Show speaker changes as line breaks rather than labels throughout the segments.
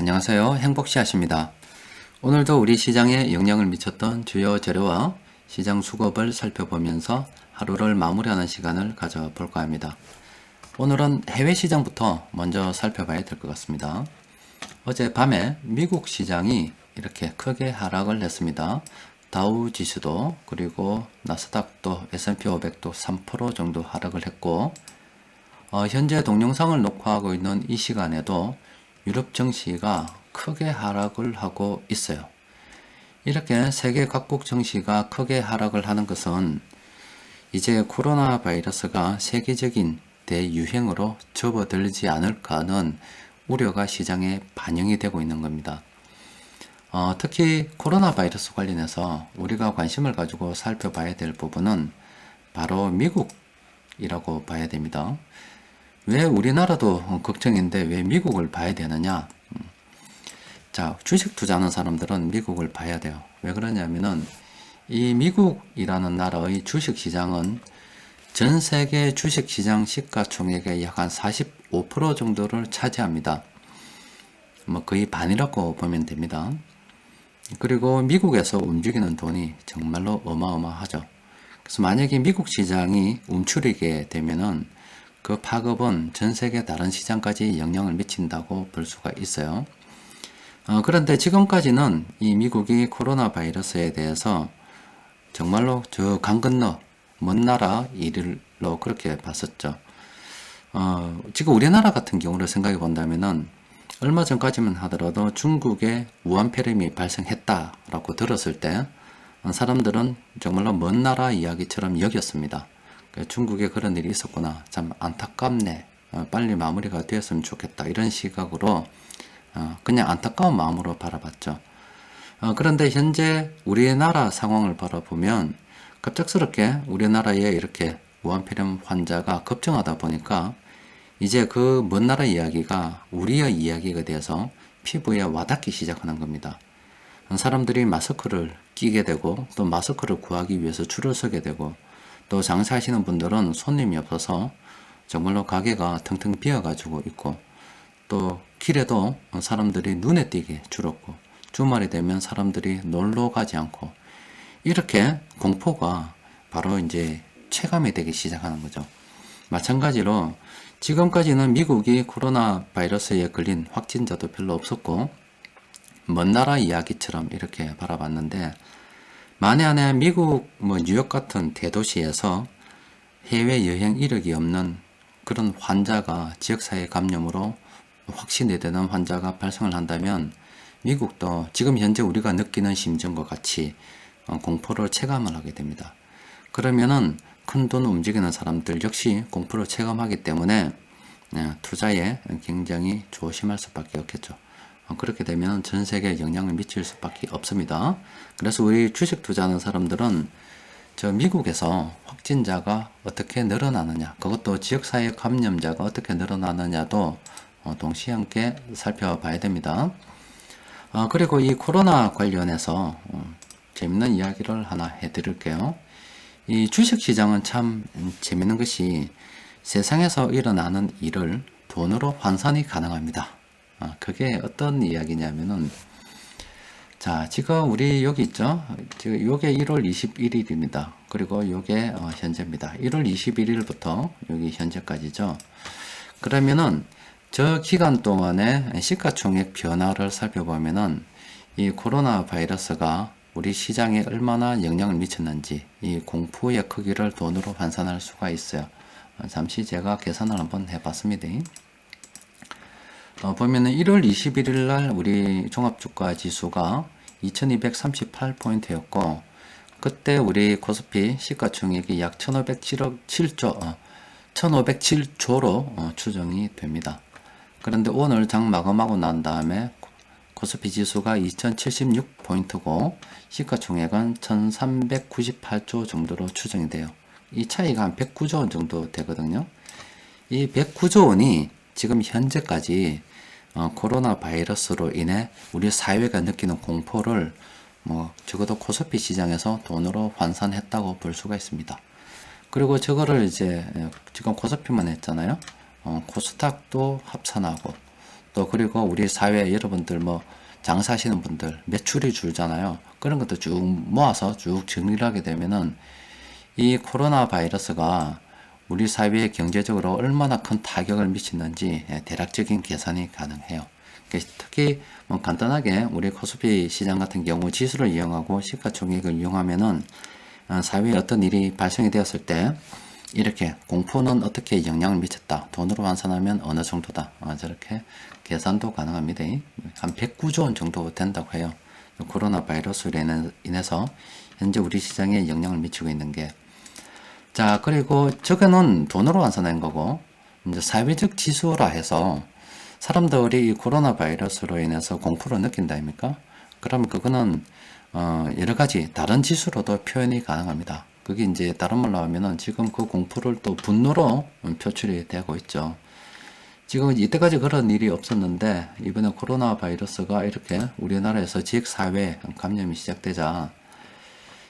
안녕하세요. 행복씨앗입니다. 오늘도 우리 시장에 영향을 미쳤던 주요 재료와 시장 수급을 살펴보면서 하루를 마무리하는 시간을 가져볼까 합니다. 오늘은 해외 시장부터 먼저 살펴봐야 될 것 같습니다. 어젯밤에 미국 시장이 이렇게 크게 하락을 했습니다. 다우 지수도 그리고 나스닥도 S&P 500도 3% 정도 하락을 했고 현재 동영상을 녹화하고 있는 이 시간에도 유럽 증시가 크게 하락을 하고 있어요. 이렇게 세계 각국 증시가 크게 하락을 하는 것은 이제 코로나 바이러스가 세계적인 대유행으로 접어들지 않을까 하는 우려가 시장에 반영이 되고 있는 겁니다. 특히 코로나 바이러스 관련해서 우리가 관심을 가지고 살펴봐야 될 부분은 바로 미국이라고 봐야 됩니다. 왜 우리나라도 걱정인데 왜 미국을 봐야 되느냐? 자, 주식 투자하는 사람들은 미국을 봐야 돼요. 왜 그러냐면은 이 미국이라는 나라의 주식 시장은 전 세계 주식 시장 시가총액의 약 한 45% 정도를 차지합니다. 거의 반이라고 보면 됩니다. 그리고 미국에서 움직이는 돈이 정말로 어마어마하죠. 그래서 만약에 미국 시장이 움츠리게 되면은 그 파급은 전 세계 다른 시장까지 영향을 미친다고 볼 수가 있어요. 그런데 지금까지는 이 미국이 코로나 바이러스에 대해서 정말로 저 강 건너 먼 나라 일로 그렇게 봤었죠. 지금 우리나라 같은 경우를 생각해 본다면은 얼마 전까지만 하더라도 중국에 우한폐렴이 발생했다라고 들었을 때 사람들은 정말로 먼 나라 이야기처럼 여겼습니다. 중국에 그런 일이 있었구나. 참 안타깝네. 빨리 마무리가 되었으면 좋겠다. 이런 시각으로 그냥 안타까운 마음으로 바라봤죠. 그런데 현재 우리나라 상황을 바라보면 갑작스럽게 우리나라에 이렇게 무한폐렴 환자가 급증하다 보니까 이제 그 먼 나라 이야기가 우리의 이야기가 돼서 피부에 와닿기 시작하는 겁니다. 사람들이 마스크를 끼게 되고 또 마스크를 구하기 위해서 줄을 서게 되고 또 장사하시는 분들은 손님이 없어서 정말로 가게가 텅텅 비어가지고 있고 또 길에도 사람들이 눈에 띄게 줄었고 주말이 되면 사람들이 놀러 가지 않고 이렇게 공포가 바로 이제 체감이 되기 시작하는 거죠. 마찬가지로 지금까지는 미국이 코로나 바이러스에 걸린 확진자도 별로 없었고 먼 나라 이야기처럼 이렇게 바라봤는데 만에 안에 미국 뉴욕 같은 대도시에서 해외여행 이력이 없는 그런 환자가 지역사회 감염으로 확진이 되는 환자가 발생을 한다면 미국도 지금 현재 우리가 느끼는 심정과 같이 공포를 체감을 하게 됩니다. 그러면은 큰돈 움직이는 사람들 역시 공포를 체감하기 때문에 투자에 굉장히 조심할 수밖에 없겠죠. 그렇게 되면 전 세계에 영향을 미칠 수밖에 없습니다. 그래서 우리 주식 투자하는 사람들은 저 미국에서 확진자가 어떻게 늘어나느냐, 그것도 지역사회 감염자가 어떻게 늘어나느냐도 동시에 함께 살펴봐야 됩니다. 그리고 이 코로나 관련해서 재밌는 이야기를 하나 해드릴게요. 이 주식시장은 참 재밌는 것이 세상에서 일어나는 일을 돈으로 환산이 가능합니다. 그게 어떤 이야기냐면은 자, 지금 우리 여기 있죠? 지금 요게 1월 21일입니다. 그리고 요게 현재입니다. 1월 21일부터 여기 현재까지죠. 그러면은 저 기간 동안에 시가총액 변화를 살펴보면은 이 코로나 바이러스가 우리 시장에 얼마나 영향을 미쳤는지 이 공포의 크기를 돈으로 환산할 수가 있어요. 잠시 제가 계산을 한번 해봤습니다. 보면은 1월 21일 날 우리 종합주가 지수가 2238포인트였고 그때 우리 코스피 시가총액이 약 1507조로 추정이 됩니다. 그런데 오늘 장 마감하고 난 다음에 코스피 지수가 2076포인트고 시가총액은 1398조 정도로 추정이 돼요. 이 차이가 한 109조 원 정도 되거든요. 이 109조 원이 지금 현재까지 코로나 바이러스로 인해 우리 사회가 느끼는 공포를 적어도 코스피 시장에서 돈으로 환산했다고 볼 수가 있습니다. 그리고 저거를 이제 지금 코스피만 했잖아요. 코스닥도 합산하고 또 그리고 우리 사회 여러분들 뭐 장사하시는 분들 매출이 줄잖아요. 그런 것도 쭉 모아서 쭉 정리를 하게 되면은 이 코로나 바이러스가 우리 사회에 경제적으로 얼마나 큰 타격을 미치는지 대략적인 계산이 가능해요. 특히 뭐 간단하게 우리 코스피 시장 같은 경우 지수를 이용하고 시가총액을 이용하면은 사회에 어떤 일이 발생이 되었을 때 이렇게 공포는 어떻게 영향을 미쳤다, 돈으로 환산하면 어느 정도다, 저렇게 계산도 가능합니다. 한 109조 원 정도 된다고 해요. 코로나 바이러스로 인해서 현재 우리 시장에 영향을 미치고 있는 게. 자, 그리고 저거는 돈으로 환산한 거고, 이제 사회적 지수라 해서 사람들이 이 코로나 바이러스로 인해서 공포를 느낀다 아닙니까? 그러면 그거는 여러 가지 다른 지수로도 표현이 가능합니다. 그게 이제 다른 말로 하면은 지금 그 공포를 또 분노로 표출이 되고 있죠. 지금 이때까지 그런 일이 없었는데 이번에 코로나 바이러스가 이렇게 우리나라에서 지역사회 감염이 시작되자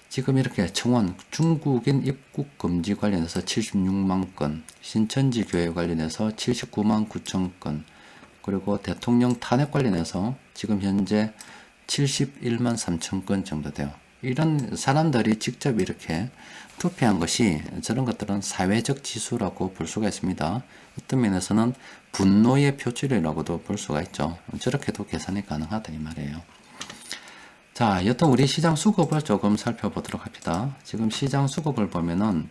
지금 이렇게 청원 중국인 입국 금지 관련해서 76만 건, 신천지 교회 관련해서 79만 9천 건, 그리고 대통령 탄핵 관련해서 지금 현재 71만 3천 건 정도 돼요. 이런 사람들이 직접 이렇게 투표한 것이 저런 것들은 사회적 지수라고 볼 수가 있습니다. 어떤 면에서는 분노의 표출이라고도 볼 수가 있죠. 저렇게도 계산이 가능하다 이 말이에요. 자, 여튼 우리 시장 수급을 조금 살펴보도록 합니다. 지금 시장 수급을 보면은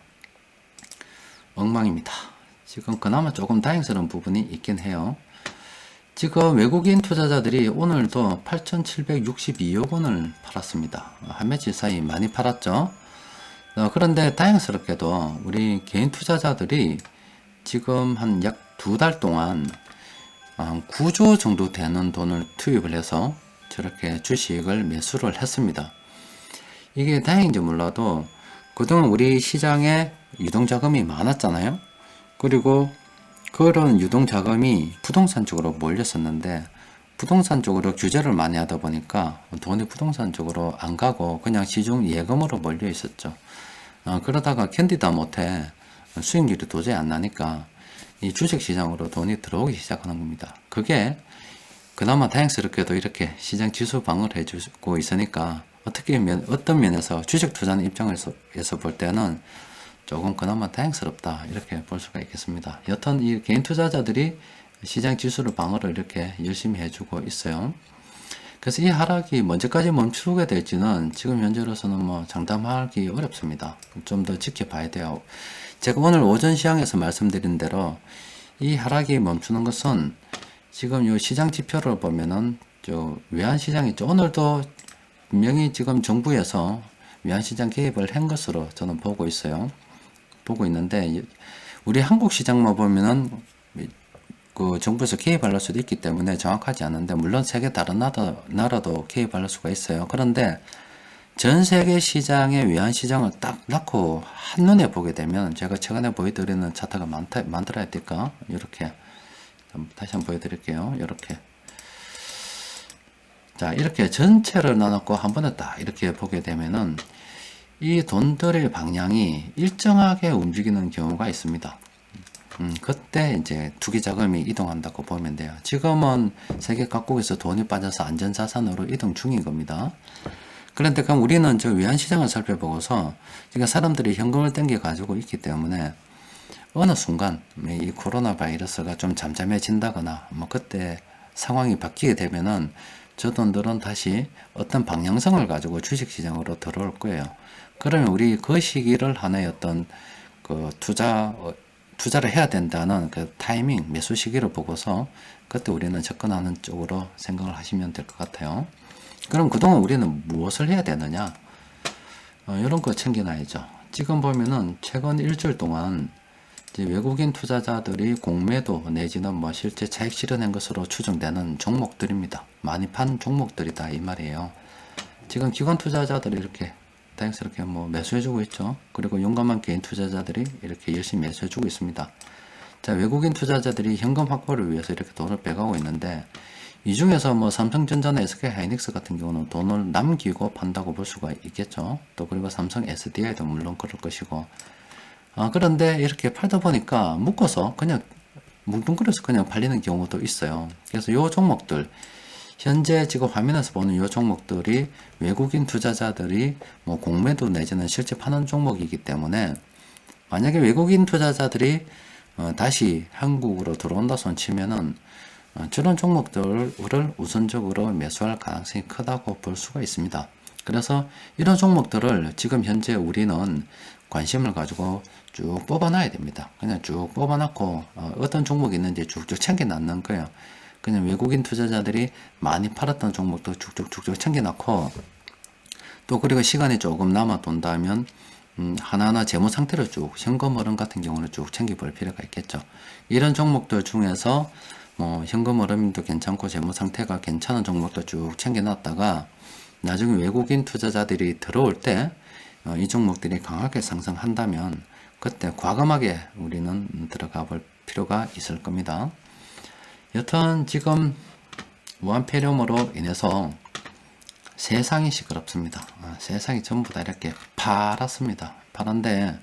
엉망입니다. 지금 그나마 조금 다행스러운 부분이 있긴 해요. 지금 외국인 투자자들이 오늘도 8,762억 원을 팔았습니다. 한 며칠 사이 많이 팔았죠. 그런데 다행스럽게도 우리 개인 투자자들이 지금 한 약 2달 동안 한 9조 정도 되는 돈을 투입을 해서 저렇게 주식을 매수를 했습니다. 이게 다행인지 몰라도 그동안 우리 시장에 유동자금이 많았잖아요. 그리고 그런 유동자금이 부동산 쪽으로 몰렸었는데 부동산 쪽으로 규제를 많이 하다 보니까 돈이 부동산 쪽으로 안 가고 그냥 시중 예금으로 몰려 있었죠. 그러다가 견디다 못해 수익률이 도저히 안 나니까 이 주식시장으로 돈이 들어오기 시작하는 겁니다. 그게 그나마 다행스럽게도 이렇게 시장 지수 방어를 해주고 있으니까 어떤 면에서 주식 투자하는 입장에서 볼 때는 조금 그나마 다행스럽다 이렇게 볼 수가 있겠습니다. 여튼 이 개인 투자자들이 시장 지수를 방어를 이렇게 열심히 해주고 있어요. 그래서 이 하락이 언제까지 멈추게 될지는 지금 현재로서는 뭐 장담하기 어렵습니다. 좀 더 지켜봐야 돼요. 제가 오늘 오전 시장에서 말씀드린 대로 이 하락이 멈추는 것은 지금 이 시장 지표를 보면은 외환시장이 있죠. 오늘도 분명히 지금 정부에서 외환시장 개입을 한 것으로 저는 보고 있어요. 보고 있는데 우리 한국 시장만 보면은 그 정부에서 개입할 수도 있기 때문에 정확하지 않은데 물론 세계 다른 나라도 개입할 수가 있어요. 그런데 전 세계 시장의 외환 시장을 딱 놓고 한눈에 보게 되면 제가 최근에 보여드리는 차트가 만들어야 될까? 이렇게 다시 한번 보여드릴게요. 이렇게 자 이렇게 전체를 나눠고 한 번에 딱 이렇게 보게 되면은 이 돈들의 방향이 일정하게 움직이는 경우가 있습니다. 그때 이제 투기 자금이 이동한다고 보면 돼요. 지금은 세계 각국에서 돈이 빠져서 안전자산으로 이동 중인 겁니다. 그런데 그럼 우리는 저 외환시장을 살펴보고서 지금 사람들이 현금을 땡겨 가지고 있기 때문에 어느 순간 이 코로나 바이러스가 좀 잠잠해진다거나 뭐 그때 상황이 바뀌게 되면은 저 돈들은 다시 어떤 방향성을 가지고 주식시장으로 들어올 거예요. 그러면 우리 그 시기를 하나의 어떤 그 투자를 해야 된다는 그 타이밍, 매수 시기를 보고서 그때 우리는 접근하는 쪽으로 생각을 하시면 될 것 같아요. 그럼 그동안 우리는 무엇을 해야 되느냐? 이런 거 챙겨놔야죠. 지금 보면은 최근 일주일 동안 이제 외국인 투자자들이 공매도 내지는 뭐 실제 차익 실현한 것으로 추정되는 종목들입니다. 많이 판 종목들이다 이 말이에요. 지금 기관 투자자들이 이렇게 다행스럽게 뭐 매수해주고 있죠. 그리고 용감한 개인 투자자들이 이렇게 열심히 매수해주고 있습니다. 자, 외국인 투자자들이 현금 확보를 위해서 이렇게 돈을 빼가고 있는데 이 중에서 뭐 삼성전자나 SK하이닉스 같은 경우는 돈을 남기고 판다고 볼 수가 있겠죠. 또 그리고 삼성 SDI도 물론 그럴 것이고. 그런데 이렇게 팔다 보니까 묶어서 그냥 뭉뚱그려서 그냥 팔리는 경우도 있어요. 그래서 요 종목들, 현재 지금 화면에서 보는 요 종목들이 외국인 투자자들이 뭐 공매도 내지는 실제 파는 종목이기 때문에, 만약에 외국인 투자자들이 다시 한국으로 들어온다 손 치면은 저런 종목들을 우선적으로 매수할 가능성이 크다고 볼 수가 있습니다. 그래서 이런 종목들을 지금 현재 우리는 관심을 가지고 쭉 뽑아놔야 됩니다. 그냥 쭉 뽑아놨고 어떤 종목이 있는지 쭉쭉 챙겨놨는 거예요. 그냥 외국인 투자자들이 많이 팔았던 종목도 쭉쭉쭉쭉 챙겨놨고, 또 그리고 시간이 조금 남아 돈다면 하나하나 재무 상태를 쭉, 현금 흐름 같은 경우는 쭉 챙겨볼 필요가 있겠죠. 이런 종목들 중에서 뭐 현금 흐름도 괜찮고 재무 상태가 괜찮은 종목도 쭉 챙겨놨다가 나중에 외국인 투자자들이 들어올 때 이 종목들이 강하게 상승한다면 그때 과감하게 우리는 들어가 볼 필요가 있을 겁니다. 여튼 지금 무한폐렴으로 인해서 세상이 시끄럽습니다. 세상이 전부 다 이렇게 파랗습니다. 파란데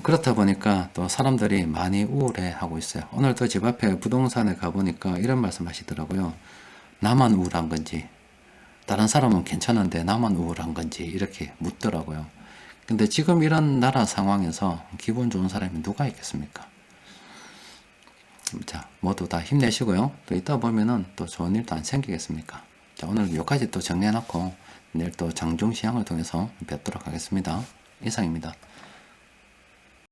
그렇다 보니까 또 사람들이 많이 우울해하고 있어요. 오늘도 집 앞에 부동산에 가보니까 이런 말씀 하시더라고요. 나만 우울한 건지, 다른 사람은 괜찮은데 나만 우울한 건지 이렇게 묻더라고요. 근데 지금 이런 나라 상황에서 기분 좋은 사람이 누가 있겠습니까? 자, 모두 다 힘내시고요. 또 이따 보면은 또 좋은 일도 안 생기겠습니까? 자, 오늘 여기까지 또 정리해놓고 내일 또 장중 시향을 통해서 뵙도록 하겠습니다. 이상입니다.